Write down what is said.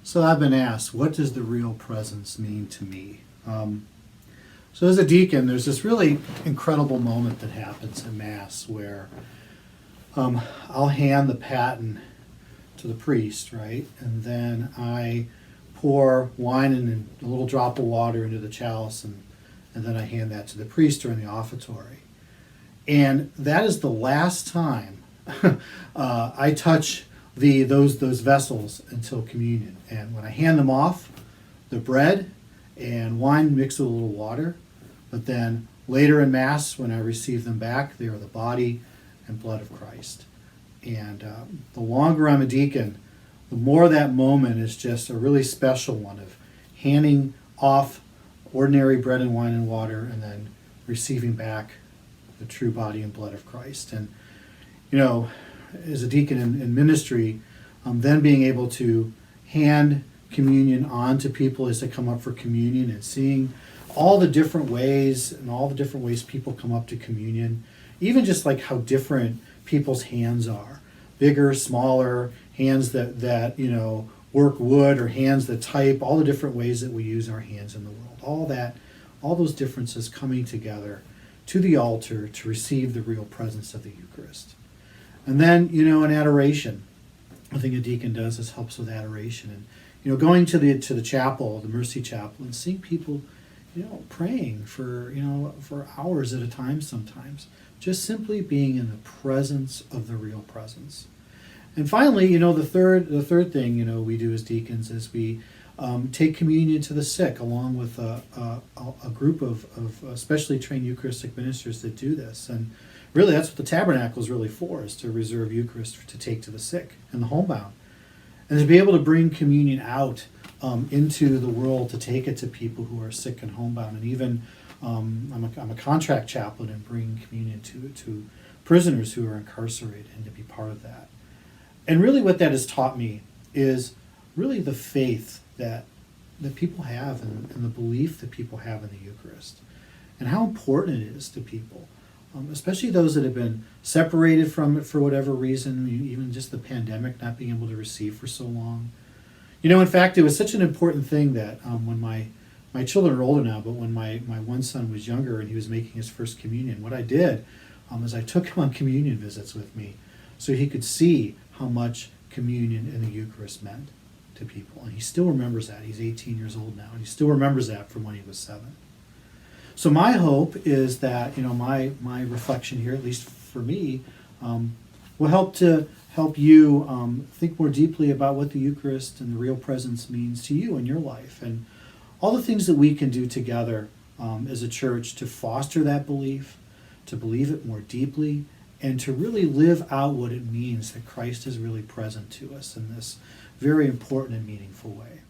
So I've been asked, what does the real presence mean to me? So as a deacon, there's this really incredible moment that happens at Mass where I'll hand the paten to the priest, right? And then I pour wine and a little drop of water into the chalice, and then I hand that to the priest during the offertory. And that is the last time I touch those vessels until communion. And when I hand them off, the bread and wine mixed with a little water. But then later in Mass, when I receive them back, they are the body and blood of Christ. And the longer I'm a deacon, the more that moment is just a really special one of handing off ordinary bread and wine and water and then receiving back the true body and blood of Christ. And, you know, as a deacon in ministry, then being able to hand communion on to people as they come up for communion and seeing all the different ways people come up to communion, even just like how different people's hands are, bigger, smaller, hands that work wood or hands that type, all the different ways that we use our hands in the world, all those differences coming together to the altar to receive the real presence of the Eucharist. And then, in adoration, I think a deacon does is helps with adoration. And, going to the chapel, the Mercy Chapel, and seeing people, praying for hours at a time sometimes. Just simply being in the presence of the real presence. And finally, the third thing, we do as deacons is we take communion to the sick, along with a group of specially trained Eucharistic ministers that do this. And really, that's what the tabernacle is really for, is to reserve Eucharist to take to the sick and the homebound. And to be able to bring communion out into the world, to take it to people who are sick and homebound. And even, I'm a contract chaplain and bring communion to prisoners who are incarcerated, and to be part of that. And really what that has taught me is really the faith that people have and the belief that people have in the Eucharist, and how important it is to people, especially those that have been separated from it for whatever reason, even just the pandemic, not being able to receive for so long. In fact, it was such an important thing that when my children are older now, but when my one son was younger and he was making his first communion, what I did is I took him on communion visits with me so he could see how much communion and the Eucharist meant to people. And he still remembers that. He's 18 years old now, and he still remembers that from when he was 7. So my hope is that, my reflection here, at least for me, will help you think more deeply about what the Eucharist and the real presence means to you in your life, and all the things that we can do together as a church to foster that belief, to believe it more deeply, and to really live out what it means that Christ is really present to us in this very important and meaningful way.